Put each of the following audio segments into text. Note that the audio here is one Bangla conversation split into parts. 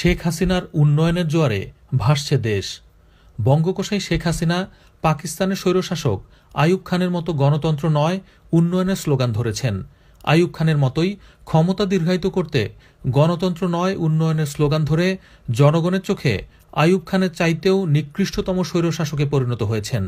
শেখ হাসিনার উন্নয়নের জোয়ারে ভাসছে দেশ। বঙ্গকোষাই শেখ হাসিনা পাকিস্তানের স্বৈরশাসক আইয়ুব খানের মতো গণতন্ত্র নয়, উন্নয়নের স্লোগান ধরেছেন। আইয়ুব খানের মতোই ক্ষমতা দীর্ঘায়িত করতে গণতন্ত্র নয়, উন্নয়নের স্লোগান ধরে জনগণের চোখে আইয়ুব খানের চাইতেও নিকৃষ্টতম স্বৈরশাসকে পরিণত হয়েছেন।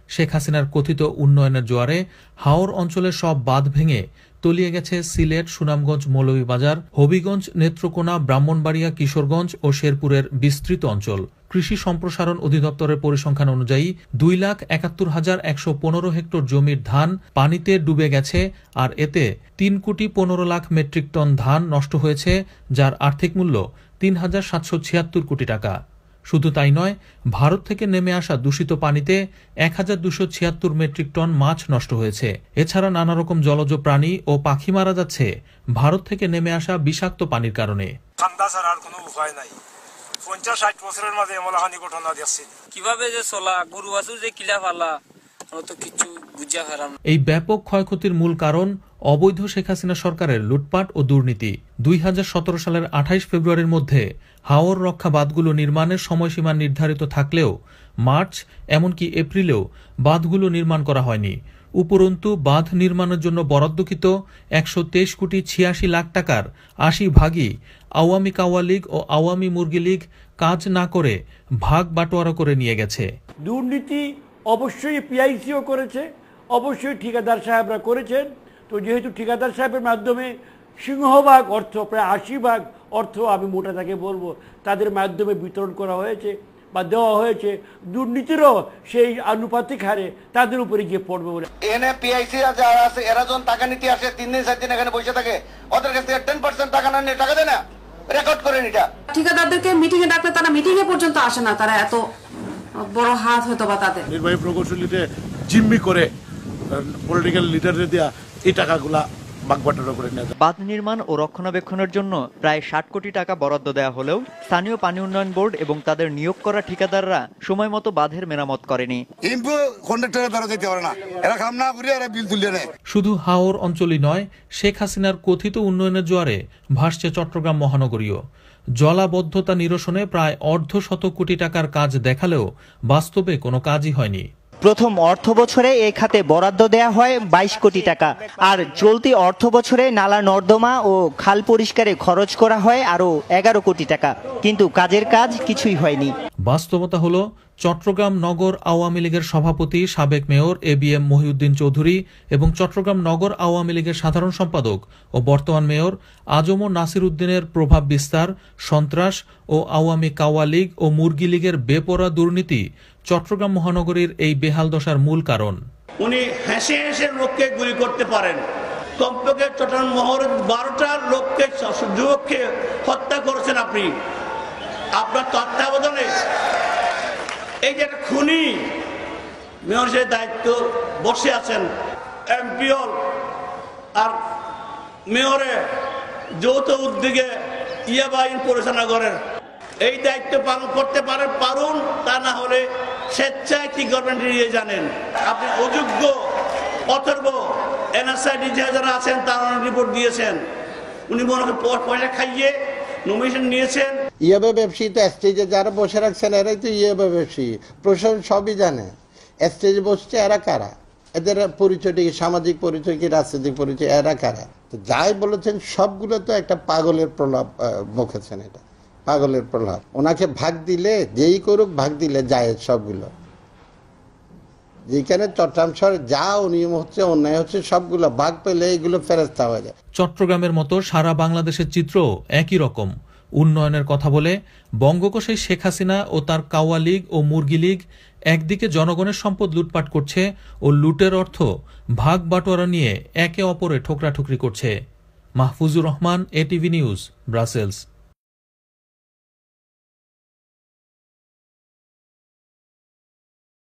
শেখ হাসিনার কথিত উন্নয়নের জোয়ারে হাওর অঞ্চলের সব বাঁধ ভেঙে তলিয়ে গেছে সিলেট, সুনামগঞ্জ, মৌলভীবাজার, হবিগঞ্জ, নেত্রকোনা, ব্রাহ্মণবাড়িয়া, কিশোরগঞ্জ ও শেরপুরের বিস্তৃত অঞ্চল। কৃষি সম্প্রসারণ অধিদপ্তরের পরিসংখ্যান অনুযায়ী 2,71,115 হেক্টর জমির ধান পানিতে ডুবে গেছে, আর এতে 3,15,00,000 মেট্রিক টন ধান নষ্ট হয়েছে, যার আর্থিক মূল্য 3,776 কোটি টাকা। শুধু তাই নয়, ভারত থেকে নেমে আসা দূষিত পানিতে 1,276 মেট্রিক টন মাছ নষ্ট হয়েছে। এছাড়া নানা রকম জলজ প্রাণী ও পাখি মারা যাচ্ছে ভারত থেকে নেমে আসা বিষাক্ত পানির কারণে। ঠান্ডা ছাড়া আর কোনো উপায় নাই। 50-60 বছরের মাঝে এমনখানি ঘটনা দেখছি। কিভাবে যে চলা, গরু বাছুর যে কিলা ফালা, তো কিছু বুঝা হারাম। এই ব্যাপক ক্ষয়ক্ষতির মূল কারণ অবৈধ শেখ হাসিনা সরকারের লুটপাট ও দুর্নীতি। 2017 সালের 28 ফেব্রুয়ারির মধ্যে হাওর রক্ষা বাঁধগুলো নির্মাণের সময়সীমা নির্ধারিত থাকলেও মার্চ এমনকি এপ্রিলেও বাঁধগুলো নির্মাণ করা হয়নি। উপরন্তু বাঁধ নির্মাণের জন্য বরাদ্দকৃত 123 কোটি 86 লাখ টাকার 80 ভাগই আওয়ামী কাওয়া লীগ ও আওয়ামী মুরগি লীগ কাজ না করে ভাগ বাটোয়ারা করে নিয়ে গেছে। দুর্নীতি অবশ্যই পিআইসিও করেছে, অবশ্যই ঠিকাদার সাহেবরা করেছেন। তো যেহেতু ঠিকাদার সাহেবের মাধ্যমে সিংহভাগ অর্থ, প্রায় 80 ভাগ অর্থ আমি মোটা তাকে বলবো, তাদের মাধ্যমে বিতরণ করা হয়েছে বা দেওয়া হয়েছে, দুর্নীতিরও সেই আনুপাতিক হারে তাদের উপরে গিয়ে পড়বে বলে। এনে পিআইসি যারা আছে এরা যখন টাকা নিতে আসে 3 দিন 4 দিন এখানে বসে থাকে, ওদের কাছ থেকে 10% টাকা না নিয়ে টাকা দেয় না, রেকর্ড করেন এটা। ঠিকাদারদেরকে মিটিং এ ডাকলে তারা মিটিং এ পর্যন্ত আসে না, তারা এত বড় হাত হয়তো বা তাদের নির্বাহী প্রকৌশলীতে জিম্মি করে পলিটিক্যাল লিডারদের দেয়া এই টাকাগুলা বাঁধ নির্মাণ ও রক্ষণাবেক্ষণের জন্য প্রায় 60 কোটি টাকা বরাদ্দ দেওয়া হলেও স্থানীয় পানি উন্নয়ন বোর্ড এবং তাদের নিয়োগ করা ঠিকাদাররা সময় মতো বাঁধের মেরামত করেনি। শুধু হাওর অঞ্চলই নয়, শেখ হাসিনার কথিত উন্নয়নের জোয়ারে ভাসছে চট্টগ্রাম মহানগরীও। জলাবদ্ধতা নিরসনে প্রায় 1.25 কোটি টাকার কাজ দেখালেও বাস্তবে কোনো কাজই হয়নি। প্রথম অর্থ বছরে এই খাতে বরাদ্দ দেয়া হয় 22 কোটি টাকা, আর চলতি অর্থ বছরে নালা নর্দমা ও খাল পরিষ্কারে খরচ করা হয় আরও 11 কোটি টাকা, কিন্তু কাজের কাজ কিছুই হয়নি। বাস্তবতা হলো, চট্টগ্রাম নগর আওয়ামী লীগের সভাপতি সাবেক মেয়র ABM মহিউদ্দিন চৌধুরী এবং চট্টগ্রাম নগর আওয়ামী লীগের সাধারণ সম্পাদক ও বর্তমান মেয়র আজম নাসির উদ্দিনের প্রভাব বিস্তার, সন্ত্রাস ও আওয়ামী কাওয়া লীগ ও মুরগি লীগের বেপরোয়া দুর্নীতি চট্টগ্রাম মহানগরীর এই বেহাল দশার মূল কারণ। উনি হেসে হেসে লোককে গুলি করতে পারেন। কমপক্ষে চট্টগ্রাম মহানগরের 12টা লোককে, যুবককে হত্যা করেছেন আপনি আপনার তত্ত্বাবধানে। এই যে একটা খুনি মেয়রের দায়িত্ব বসে আছেন, এমপিওল আর মেয়রে যৌথ উদ্যোগে ইয়াবা আইন পরিচালনা করেন, এই দায়িত্ব পালন করতে পারুন, তা না হলে স্বেচ্ছায় কি গভর্নমেন্ট নিয়ে জানেন আপনি অযোগ্য, অথর্ব। এনএসআইডি যারা আছেন তারা রিপোর্ট দিয়েছেন, উনি মনে হয় পয়সা খাইয়ে নমিনেশন নিয়েছেন। ইয়াবা ব্যবসায়ী তো স্টেজে যারা বসে রাখছেন এরাই তো ইয়াবা ব্যবসায়ী, প্রশাসন সবই জানে। স্টেজে বসছে এরা কারা, এদের পরিচয়টি সামাজিক পরিচয় কি রাজনৈতিক পরিচয়, এরা কারা? তো যাই বলেছেন সবগুলো তো একটা পাগলের প্রলাপ বকেছেন, এটা পাগলের প্রলাপ। ওনাকে ভাগ দিলে, যেই করুক ভাগ দিলে যায় সবগুলো। যেখানে চট্টগ্রাম শহরে যা অনিয়ম হচ্ছে, অন্যায় হচ্ছে, সবগুলো ভাগ পেলে এইগুলো ফেরস্তা হয়ে যায়। চট্টগ্রামের মতো সারা বাংলাদেশের চিত্র একই রকম। উন্নয়নের কথা বলে বঙ্গকোষাই শেখ হাসিনা ও তার কাওয়া লীগ ও মুরগি লীগ একদিকে জনগণের সম্পদ লুটপাট করছে ও লুটের অর্থ ভাগ বাটোয়ারা নিয়ে একে অপরে ঠোকরাঠুকরি করছে। Mahfuzur Rahman, ATV news, Brussels.